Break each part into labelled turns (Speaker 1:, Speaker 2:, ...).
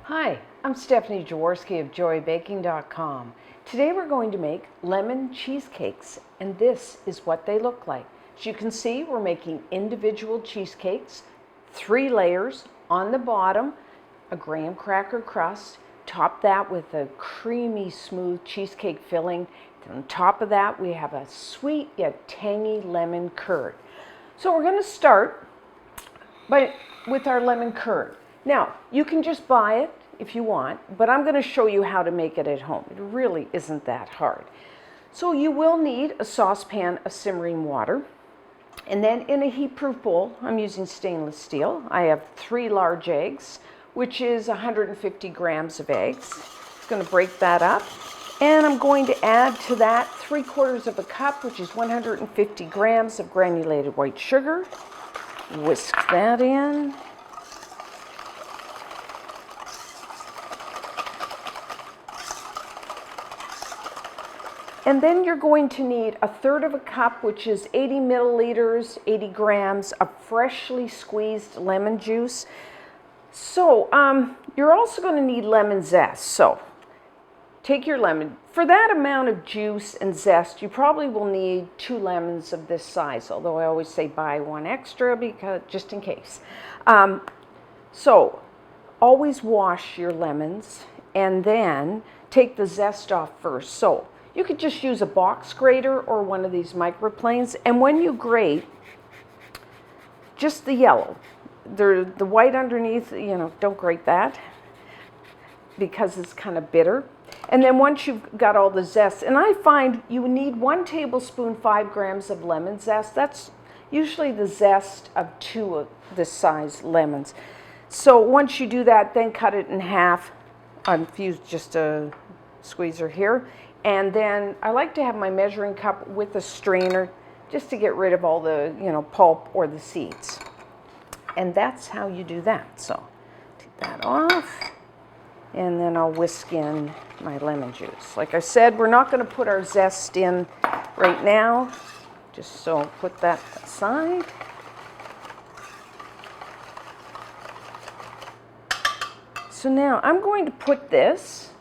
Speaker 1: Hi, I'm Stephanie Jaworski of joybaking.com. Today we're going to make lemon cheesecakes, and this is what they look like. As you can see, we're making individual cheesecakes, 3 layers. On the bottom, a graham cracker crust. Top that with a creamy, smooth cheesecake filling. On top of that, we have a sweet yet tangy lemon curd. So we're going to start with our lemon curd. Now, you can just buy it if you want, but I'm going to show you how to make it at home. It really isn't that hard. So you will need a saucepan of simmering water, and then in a heat-proof bowl, I'm using stainless steel. I have 3 large eggs, which is 150 grams of eggs. I'm going to break that up, and I'm going to add to that 3/4 of a cup, which is 150 grams of granulated white sugar. Whisk that in. And then you're going to need 1/3 of a cup, which is 80 milliliters, 80 grams of freshly squeezed lemon juice. So you're also going to need lemon zest. So take your lemon. For that amount of juice and zest, you probably will need 2 lemons of this size, although I always say buy 1 extra because just in case. So always wash your lemons and then take the zest off first. So you could just use a box grater or one of these microplanes, and when you grate, just the yellow. The white underneath, don't grate that because it's kind of bitter. And then once you've got all the zest, and I find you need 1 tablespoon, 5 grams of lemon zest. That's usually the zest of 2 of this size lemons. So once you do that, then cut it in half. I've used just a squeezer here. And then I like to have my measuring cup with a strainer just to get rid of all the, pulp or the seeds. And that's how you do that. So take that off, and then I'll whisk in my lemon juice. Like I said, we're not going to put our zest in right now, just so put that aside. So now I'm going to put this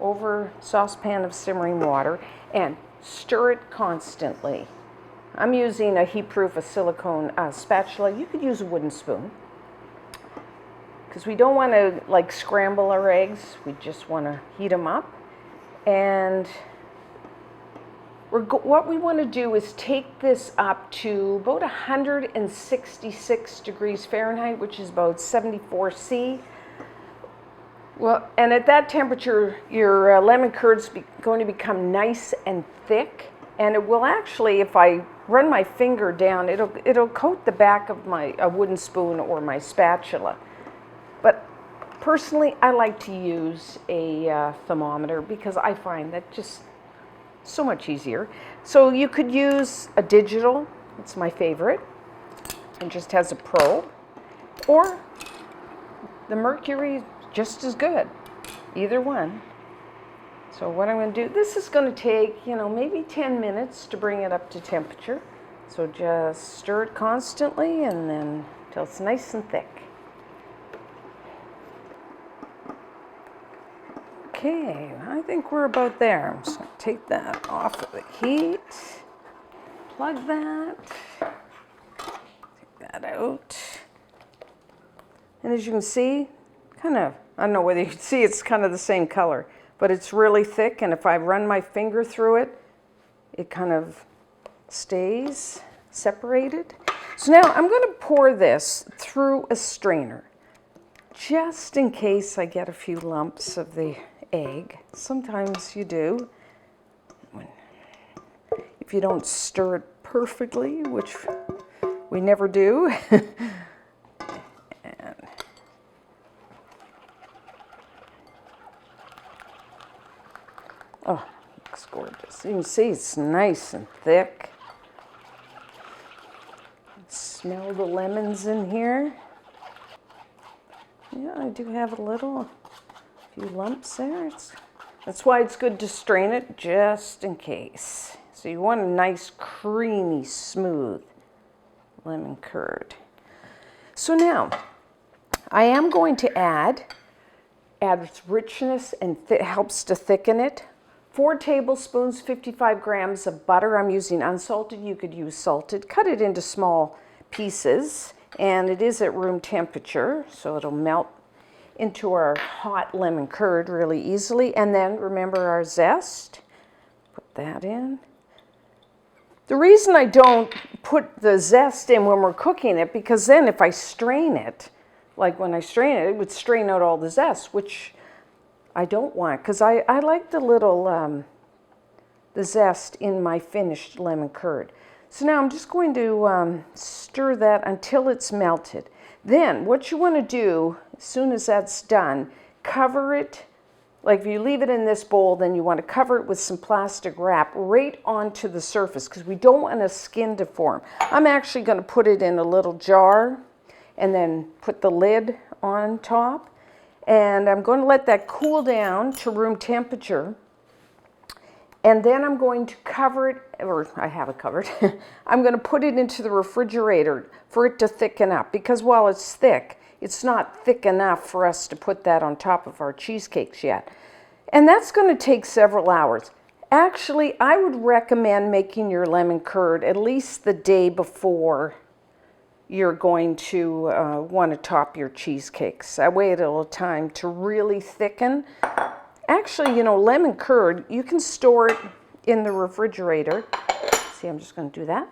Speaker 1: over a saucepan of simmering water and stir it constantly. I'm using a heat-proof, a silicone spatula. You could use a wooden spoon because we don't want to scramble our eggs. We just want to heat them up. And what we want to do is take this up to about 166 degrees Fahrenheit, which is about 74 C. Well, and at that temperature, your lemon curd's going to become nice and thick, and it will actually, if I run my finger down, it'll coat the back of a wooden spoon or my spatula. But personally, I like to use a thermometer because I find that just so much easier. So you could use a digital, it's my favorite, and just has a probe, or the mercury, just as good, either one. So what I'm going to do, this is going to take, maybe 10 minutes to bring it up to temperature. So just stir it constantly and then till it's nice and thick. Okay, I think we're about there. I'm just going to take that off of the heat, plug that, take that out. And as you can see, I don't know whether you can see, it's kind of the same color, but it's really thick, and if I run my finger through it, it kind of stays separated. So now I'm going to pour this through a strainer, just in case I get a few lumps of the egg. Sometimes you do, if you don't stir it perfectly, which we never do. Oh, looks gorgeous. You can see it's nice and thick. Smell the lemons in here. Yeah, I do have a few lumps there. That's why it's good to strain it just in case. So you want a nice, creamy, smooth lemon curd. So now I am going to add adds richness and helps to thicken it. 4 tablespoons, 55 grams of butter. I'm using unsalted. You could use salted. Cut it into small pieces, and it is at room temperature, so it'll melt into our hot lemon curd really easily. And then remember our zest. Put that in. The reason I don't put the zest in when we're cooking it, because then if I strain it, like when I strain it, it would strain out all the zest, which I don't want, because I like the little, the zest in my finished lemon curd. So now I'm just going to stir that until it's melted. Then what you want to do, as soon as that's done, cover it. Like if you leave it in this bowl, then you want to cover it with some plastic wrap right onto the surface, because we don't want a skin to form. I'm actually going to put it in a little jar and then put the lid on top. And I'm going to let that cool down to room temperature. And then I'm going to cover it, or I have it covered. I'm going to put it into the refrigerator for it to thicken up, because while it's thick, it's not thick enough for us to put that on top of our cheesecakes yet. And that's going to take several hours. Actually, I would recommend making your lemon curd at least the day before you're going to want to top your cheesecakes. That way it'll have time to really thicken. Actually, you know, lemon curd, you can store it in the refrigerator. See, I'm just going to do that.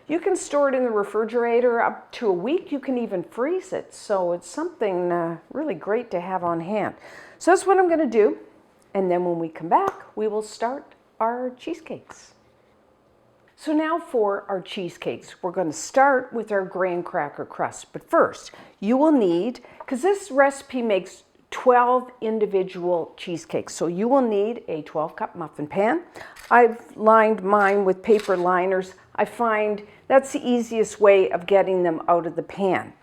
Speaker 1: You can store it in the refrigerator up to a week. You can even freeze it. So it's something really great to have on hand. So that's what I'm going to do. And then when we come back, we will start our cheesecakes. So now for our cheesecakes, we're going to start with our graham cracker crust. But first, you will need, because this recipe makes 12 individual cheesecakes. So you will need a 12-cup muffin pan. I've lined mine with paper liners. I find that's the easiest way of getting them out of the pan.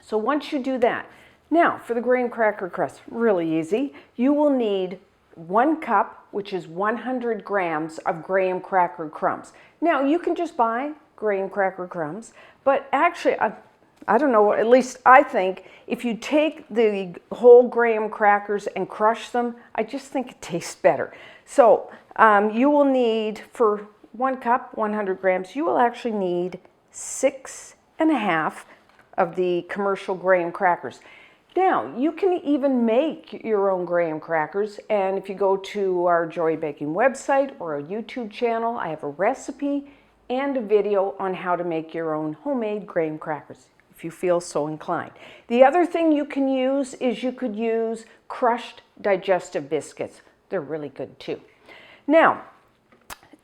Speaker 1: So once you do that, now for the graham cracker crust, really easy. You will need 1 cup, which is 100 grams of graham cracker crumbs. Now you can just buy graham cracker crumbs, but actually, I don't know, at least I think if you take the whole graham crackers and crush them, I just think it tastes better. So you will need, for 1 cup, 100 grams, you will actually need 6.5 of the commercial graham crackers. Now, you can even make your own graham crackers, and if you go to our Joy Baking website or our YouTube channel, I have a recipe and a video on how to make your own homemade graham crackers, if you feel so inclined. The other thing you can use is you could use crushed digestive biscuits. They're really good too. Now,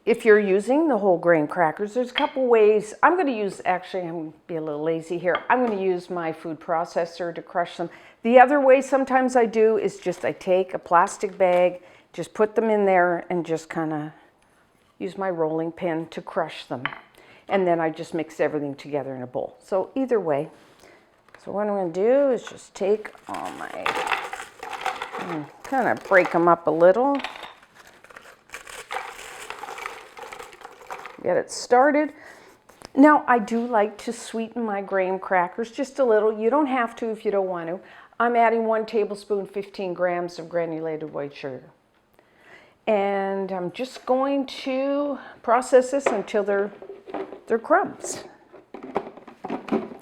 Speaker 1: if you're using the whole grain crackers, there's a couple ways. I'm going to use, actually, I'm going to be a little lazy here. I'm going to use my food processor to crush them. The other way sometimes I do is just I take a plastic bag, just put them in there and just kind of use my rolling pin to crush them. And then I just mix everything together in a bowl. So either way. So what I'm going to do is just take all my, kind of break them up a little. Get it started. Now, I do like to sweeten my graham crackers just a little. You don't have to if you don't want to. I'm adding 1 tablespoon, 15 grams of granulated white sugar. And I'm just going to process this until they're crumbs.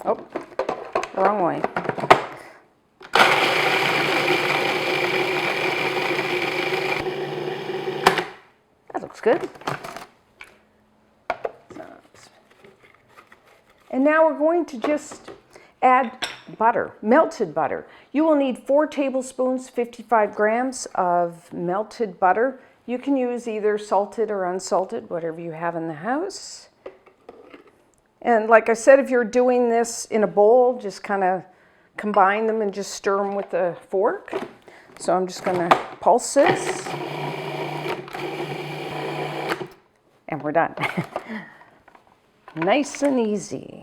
Speaker 1: Oh, wrong way. That looks good. And now we're going to just add butter, melted butter. You will need 4 tablespoons, 55 grams of melted butter. You can use either salted or unsalted, whatever you have in the house. And like I said, if you're doing this in a bowl, just kind of combine them and just stir them with a fork. So I'm just going to pulse this. And we're done. Nice and easy.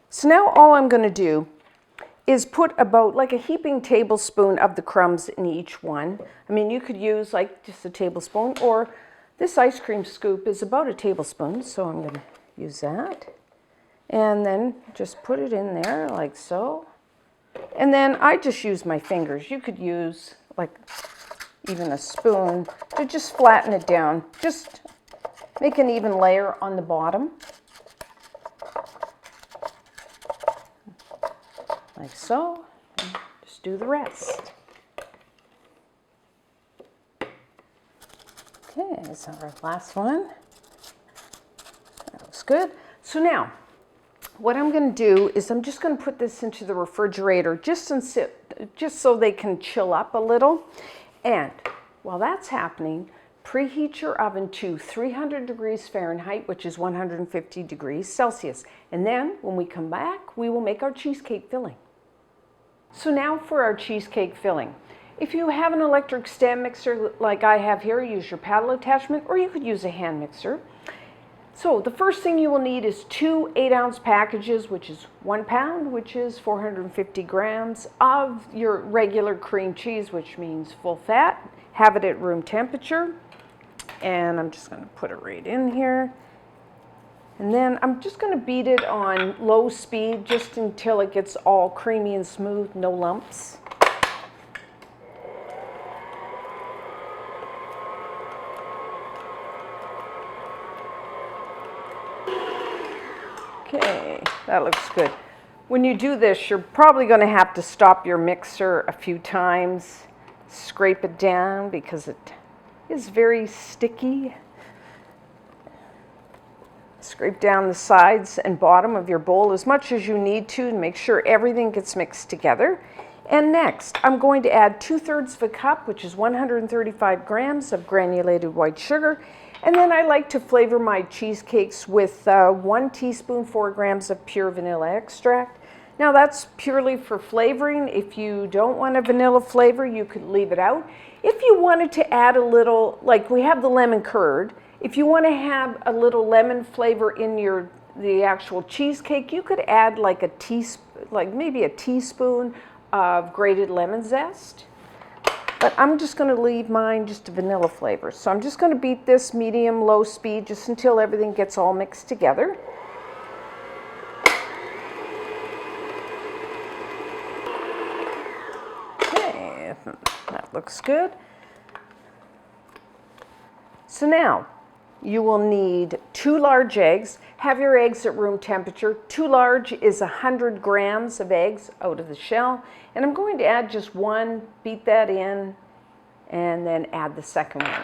Speaker 1: So now all I'm going to do is put about like a heaping tablespoon of the crumbs in each one. I mean, you could use like just a tablespoon, or this ice cream scoop is about a tablespoon, so I'm going to use that. And then just put it in there like so. And then I just use my fingers. You could use like even a spoon to just flatten it down. Just make an even layer on the bottom. Like so. And just do the rest. Okay, so our last one. That looks good. So now, what I'm going to do is I'm just going to put this into the refrigerator just so they can chill up a little. And while that's happening, preheat your oven to 300 degrees Fahrenheit, which is 150 degrees Celsius. And then when we come back, we will make our cheesecake filling. So now for our cheesecake filling. If you have an electric stand mixer like I have here, use your paddle attachment, or you could use a hand mixer. So the first thing you will need is 2 8-ounce packages, which is 1 pound, which is 450 grams of your regular cream cheese, which means full fat. Have it at room temperature. And I'm just going to put it right in here. And then I'm just going to beat it on low speed just until it gets all creamy and smooth, no lumps. Okay, that looks good. When you do this, you're probably going to have to stop your mixer a few times, scrape it down because it is very sticky. Scrape down the sides and bottom of your bowl as much as you need to make sure everything gets mixed together. And next, I'm going to add 2/3 of a cup, which is 135 grams of granulated white sugar. And then I like to flavor my cheesecakes with 1 teaspoon, 4 grams of pure vanilla extract. Now that's purely for flavoring. If you don't want a vanilla flavor, you could leave it out. If you wanted to add a little, like we have the lemon curd, if you want to have a little lemon flavor in the actual cheesecake, you could add like maybe a teaspoon of grated lemon zest. But I'm just going to leave mine just a vanilla flavor. So I'm just going to beat this medium-low speed just until everything gets all mixed together. Okay, that looks good. So now, you will need 2 large eggs. Have your eggs at room temperature. 2 large is 100 grams of eggs out of the shell. And I'm going to add just 1, beat that in, and then add the second one.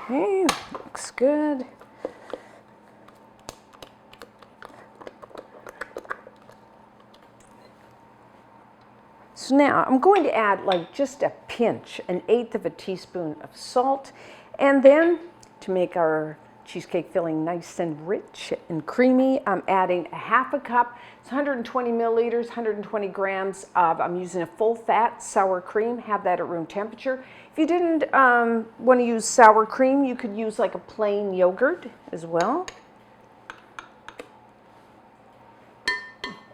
Speaker 1: Okay, looks good. So now I'm going to add like just a pinch, 1/8 of a teaspoon of salt. And then to make our cheesecake filling nice and rich and creamy, I'm adding 1/2 cup. It's 120 milliliters, 120 grams of, I'm using a full fat sour cream. Have that at room temperature. If you didn't want to use sour cream, you could use like a plain yogurt as well.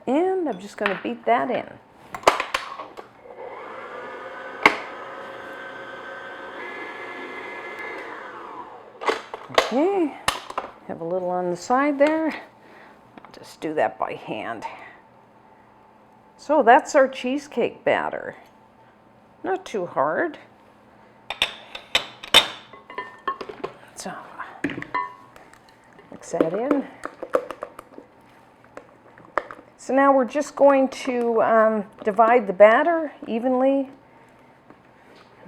Speaker 1: And I'm just going to beat that in. Okay, have a little on the side there. I'll just do that by hand. So that's our cheesecake batter. Not too hard. So, mix that in. So now we're just going to divide the batter evenly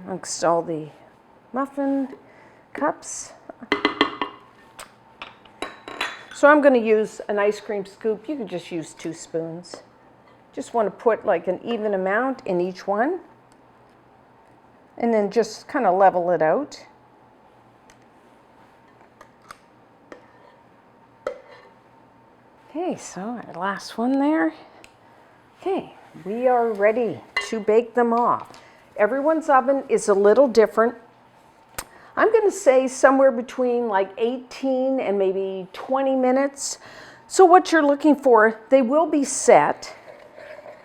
Speaker 1: amongst all the muffin cups. So I'm going to use an ice cream scoop. You could just use 2 spoons. Just want to put like an even amount in each one. And then just kind of level it out. Okay, so our last one there. Okay, we are ready to bake them off. Everyone's oven is a little different. I'm going to say somewhere between like 18 and maybe 20 minutes. So what you're looking for, they will be set.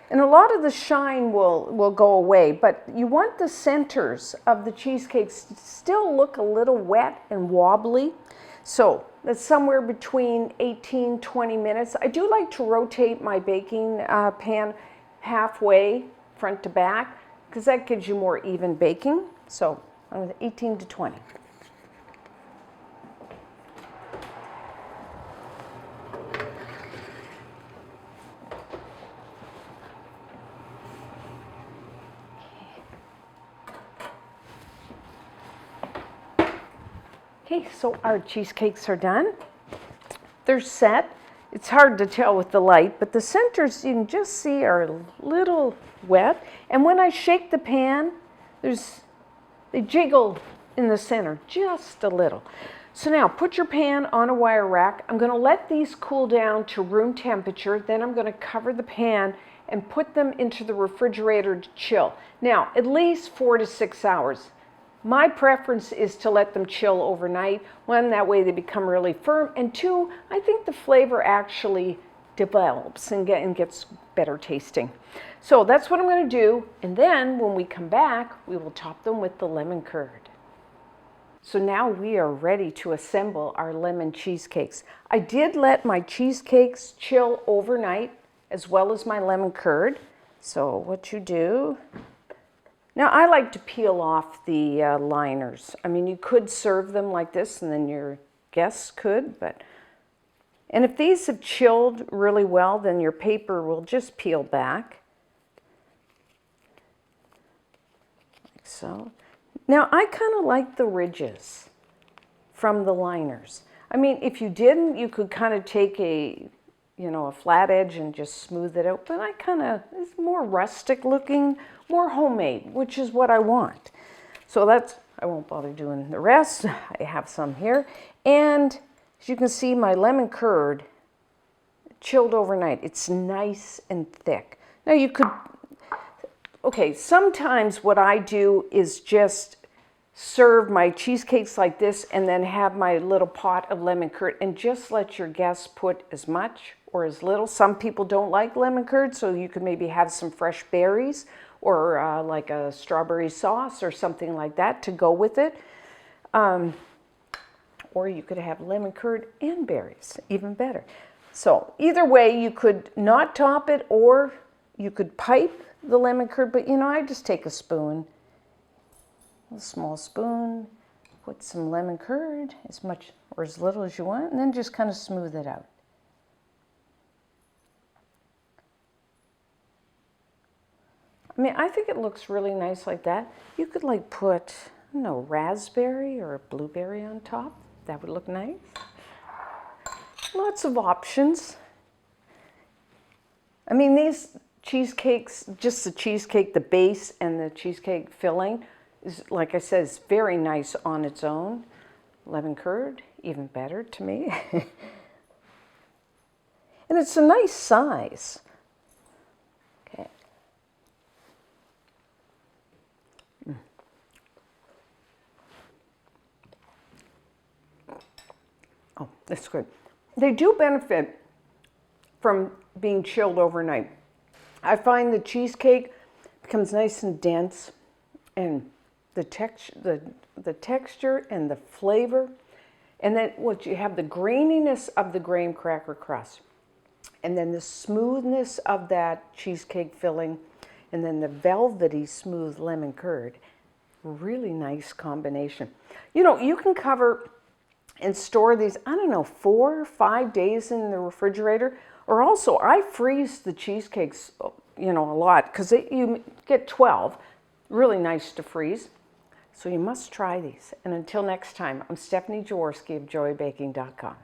Speaker 1: And a lot of the shine will go away, but you want the centers of the cheesecakes to still look a little wet and wobbly. So that's somewhere between 18, 20 minutes. I do like to rotate my baking pan halfway, front to back, because that gives you more even baking. So 18 to 20. Okay, so our cheesecakes are done. They're set. It's hard to tell with the light, but the centers you can just see are a little wet. And when I shake the pan, they jiggle in the center just a little. So now put your pan on a wire rack. I'm going to let these cool down to room temperature. Then I'm going to cover the pan and put them into the refrigerator to chill. Now, at least 4 to 6 hours. My preference is to let them chill overnight. One, that way they become really firm. And two, I think the flavor actually develops and gets better tasting. So that's what I'm going to do. And then when we come back, we will top them with the lemon curd. So now we are ready to assemble our lemon cheesecakes. I did let my cheesecakes chill overnight as well as my lemon curd. So what you do... Now, I like to peel off the liners. I mean, you could serve them like this, and then your guests could, and if these have chilled really well, then your paper will just peel back, like so. Now, I kind of like the ridges from the liners. I mean, if you didn't, you could kind of take a flat edge and just smooth it out, but it's more rustic looking, more homemade, which is what I want. So I won't bother doing the rest. I have some here. And as you can see, my lemon curd chilled overnight. It's nice and thick. Now sometimes what I do is just serve my cheesecakes like this and then have my little pot of lemon curd and just let your guests put as much or as little. Some people don't like lemon curd, so you could maybe have some fresh berries or like a strawberry sauce or something like that to go with it. Or you could have lemon curd and berries, even better. So either way, you could not top it or you could pipe the lemon curd, but I just take a spoon, a small spoon, put some lemon curd, as much or as little as you want, and then just kind of smooth it out. I mean, I think it looks really nice like that. You could like put, raspberry or blueberry on top. That would look nice. Lots of options. I mean, these cheesecakes, just the cheesecake, the base and the cheesecake filling is, like I said, is very nice on its own. Lemon curd, even better to me. And it's a nice size. Oh, that's good. They do benefit from being chilled overnight. I find the cheesecake becomes nice and dense, and the texture and the flavor, and then what you have the graininess of the graham cracker crust, and then the smoothness of that cheesecake filling, and then the velvety smooth lemon curd. Really nice combination. You can cover and store these, 4 or 5 days in the refrigerator. Or also, I freeze the cheesecakes, a lot, because you get 12. Really nice to freeze. So you must try these. And until next time, I'm Stephanie Jaworski of JoyBaking.com.